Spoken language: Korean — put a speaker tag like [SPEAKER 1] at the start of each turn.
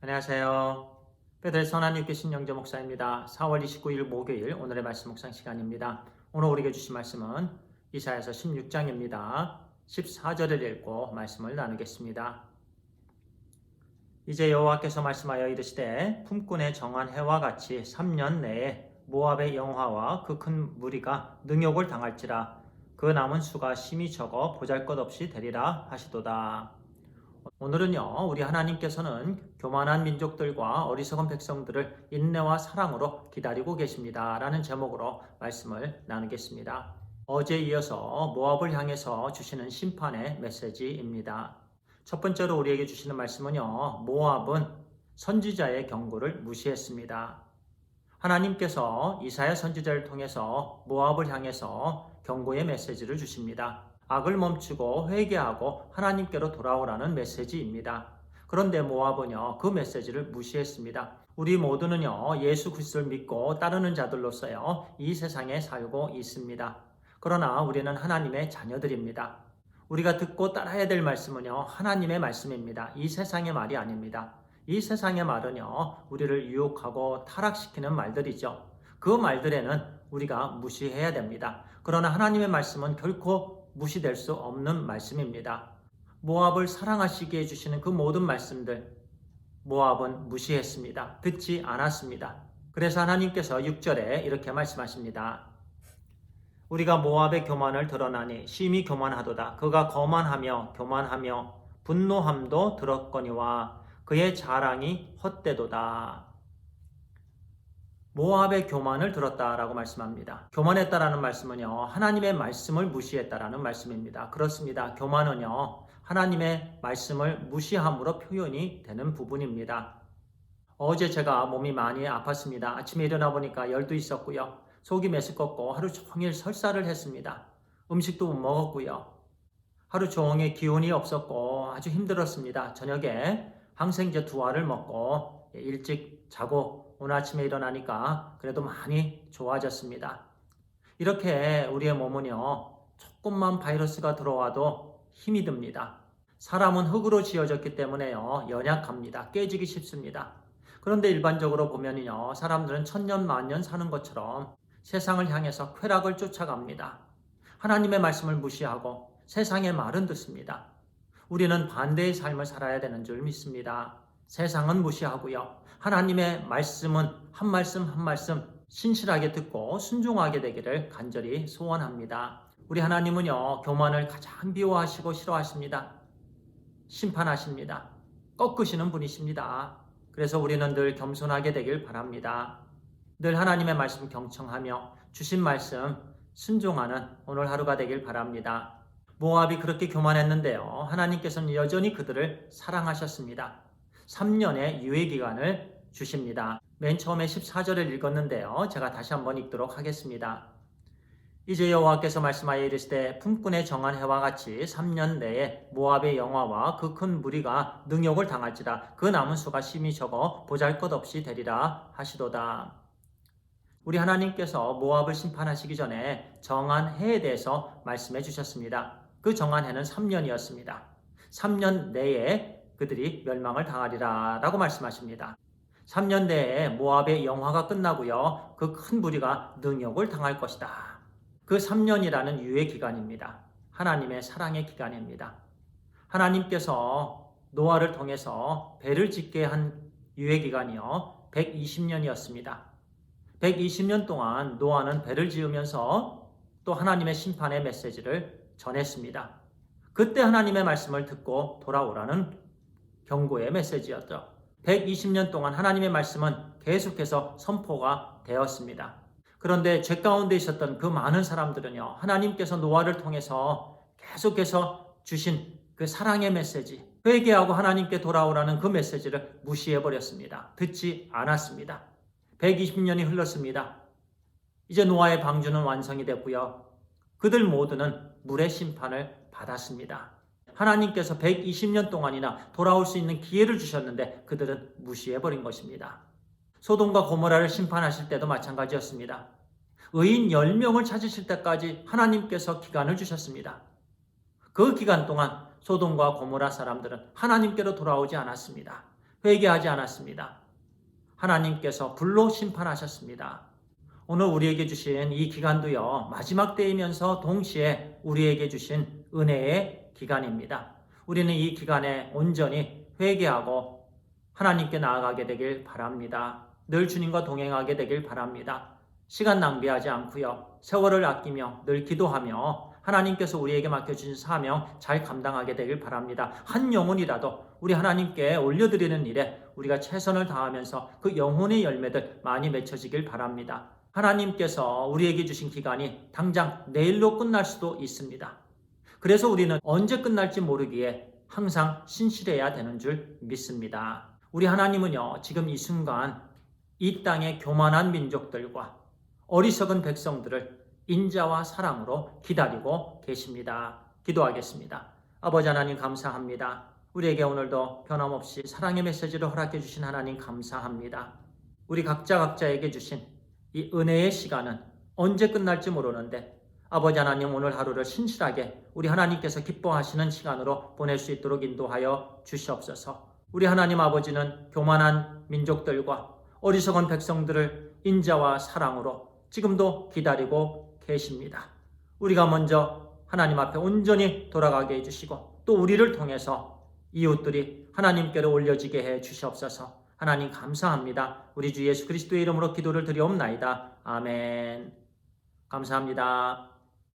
[SPEAKER 1] 안녕하세요. 베델 선한유교 신영재 목사입니다. 4월 29일 목요일 오늘의 말씀 묵상 시간입니다. 오늘 우리에게 주신 말씀은 이사야서 16장입니다. 14절을 읽고 말씀을 나누겠습니다. 이제 여호와께서 말씀하여 이르시되 품꾼의 정한 해와 같이 3년 내에 모압의 영화와 그 큰 무리가 능욕을 당할지라 그 남은 수가 심히 적어 보잘것없이 되리라 하시도다. 오늘은요, 우리 하나님께서는 교만한 민족들과 어리석은 백성들을 인내와 사랑으로 기다리고 계십니다. 라는 제목으로 말씀을 나누겠습니다. 어제에 이어서 모압을 향해서 주시는 심판의 메시지입니다. 첫 번째로 우리에게 주시는 말씀은요, 모압은 선지자의 경고를 무시했습니다. 하나님께서 이사야 선지자를 통해서 모압을 향해서 경고의 메시지를 주십니다. 악을 멈추고 회개하고 하나님께로 돌아오라는 메시지입니다. 그런데 모압은요, 그 메시지를 무시했습니다. 우리 모두는요, 예수 그리스도를 믿고 따르는 자들로서요, 이 세상에 살고 있습니다. 그러나 우리는 하나님의 자녀들입니다. 우리가 듣고 따라야 될 말씀은요, 하나님의 말씀입니다. 이 세상의 말이 아닙니다. 이 세상의 말은요, 우리를 유혹하고 타락시키는 말들이죠. 그 말들에는 우리가 무시해야 됩니다. 그러나 하나님의 말씀은 결코 무시될 수 없는 말씀입니다. 모압을 사랑하시게 해주시는 그 모든 말씀들, 모압은 무시했습니다. 듣지 않았습니다. 그래서 하나님께서 6절에 이렇게 말씀하십니다. 우리가 모압의 교만을 드러나니 심히 교만하도다. 그가 거만하며 교만하며 분노함도 들었거니와 그의 자랑이 헛되도다. 모압의 교만을 들었다라고 말씀합니다. 교만했다라는 말씀은요, 하나님의 말씀을 무시했다라는 말씀입니다. 그렇습니다. 교만은요, 하나님의 말씀을 무시함으로 표현이 되는 부분입니다. 어제 제가 몸이 많이 아팠습니다. 아침에 일어나 보니까 열도 있었고요. 속이 메스껍고 하루 종일 설사를 했습니다. 음식도 못 먹었고요. 하루 종일 기운이 없었고 아주 힘들었습니다. 저녁에 항생제 2알을 먹고 일찍 자고 오늘 아침에 일어나니까 그래도 많이 좋아졌습니다. 이렇게 우리의 몸은요, 조금만 바이러스가 들어와도 힘이 듭니다. 사람은 흙으로 지어졌기 때문에요, 연약합니다. 깨지기 쉽습니다. 그런데 일반적으로 보면요, 사람들은 천년 만년 사는 것처럼 세상을 향해서 쾌락을 쫓아갑니다. 하나님의 말씀을 무시하고 세상의 말은 듣습니다. 우리는 반대의 삶을 살아야 되는 줄 믿습니다. 세상은 무시하고요. 하나님의 말씀은 한 말씀 한 말씀 신실하게 듣고 순종하게 되기를 간절히 소원합니다. 우리 하나님은요, 교만을 가장 미워하시고 싫어하십니다. 심판하십니다. 꺾으시는 분이십니다. 그래서 우리는 늘 겸손하게 되길 바랍니다. 늘 하나님의 말씀 경청하며 주신 말씀 순종하는 오늘 하루가 되길 바랍니다. 모압이 그렇게 교만했는데요, 하나님께서는 여전히 그들을 사랑하셨습니다. 3년의 유예기간을 주십니다. 맨 처음에 14절을 읽었는데요, 제가 다시 한번 읽도록 하겠습니다. 이제 여호와께서 말씀하여 이르시되 품꾼의 정한 해와 같이 3년 내에 모압의 영화와 그 큰 무리가 능욕을 당할지라 그 남은 수가 심히 적어 보잘것없이 되리라 하시도다. 우리 하나님께서 모압을 심판하시기 전에 정한 해에 대해서 말씀해 주셨습니다. 그 정한 해는 3년이었습니다. 3년 내에 그들이 멸망을 당하리라 라고 말씀하십니다. 3년 내에 모압의 영화가 끝나고요, 그 큰 무리가 능욕을 당할 것이다. 그 3년이라는 유예 기간입니다. 하나님의 사랑의 기간입니다. 하나님께서 노아를 통해서 배를 짓게 한 유예 기간이요, 120년이었습니다. 120년 동안 노아는 배를 지으면서 또 하나님의 심판의 메시지를 전했습니다. 그때 하나님의 말씀을 듣고 돌아오라는 경고의 메시지였죠. 120년 동안 하나님의 말씀은 계속해서 선포가 되었습니다. 그런데 죄 가운데 있었던 그 많은 사람들은요, 하나님께서 노아를 통해서 계속해서 주신 그 사랑의 메시지, 회개하고 하나님께 돌아오라는 그 메시지를 무시해버렸습니다. 듣지 않았습니다. 120년이 흘렀습니다. 이제 노아의 방주는 완성이 됐고요, 그들 모두는 물의 심판을 받았습니다. 하나님께서 120년 동안이나 돌아올 수 있는 기회를 주셨는데 그들은 무시해버린 것입니다. 소돔과 고모라를 심판하실 때도 마찬가지였습니다. 의인 10명을 찾으실 때까지 하나님께서 기간을 주셨습니다. 그 기간 동안 소돔과 고모라 사람들은 하나님께로 돌아오지 않았습니다. 회개하지 않았습니다. 하나님께서 불로 심판하셨습니다. 오늘 우리에게 주신 이 기간도요, 마지막 때이면서 동시에 우리에게 주신 은혜의 기간입니다. 우리는 이 기간에 온전히 회개하고 하나님께 나아가게 되길 바랍니다. 늘 주님과 동행하게 되길 바랍니다. 시간 낭비하지 않고요, 세월을 아끼며 늘 기도하며 하나님께서 우리에게 맡겨주신 사명 잘 감당하게 되길 바랍니다. 한 영혼이라도 우리 하나님께 올려드리는 일에 우리가 최선을 다하면서 그 영혼의 열매들 많이 맺혀지길 바랍니다. 하나님께서 우리에게 주신 기간이 당장 내일로 끝날 수도 있습니다. 그래서 우리는 언제 끝날지 모르기에 항상 신실해야 되는 줄 믿습니다. 우리 하나님은요, 지금 이 순간 이 땅의 교만한 민족들과 어리석은 백성들을 인자와 사랑으로 기다리고 계십니다. 기도하겠습니다. 아버지 하나님 감사합니다. 우리에게 오늘도 변함없이 사랑의 메시지를 허락해 주신 하나님 감사합니다. 우리 각자에게 주신 이 은혜의 시간은 언제 끝날지 모르는데 아버지 하나님 오늘 하루를 신실하게 우리 하나님께서 기뻐하시는 시간으로 보낼 수 있도록 인도하여 주시옵소서. 우리 하나님 아버지는 교만한 민족들과 어리석은 백성들을 인자와 사랑으로 지금도 기다리고 계십니다. 우리가 먼저 하나님 앞에 온전히 돌아가게 해주시고 또 우리를 통해서 이웃들이 하나님께로 올려지게 해 주시옵소서. 하나님 감사합니다. 우리 주 예수 그리스도의 이름으로 기도를 드리옵나이다. 아멘. 감사합니다.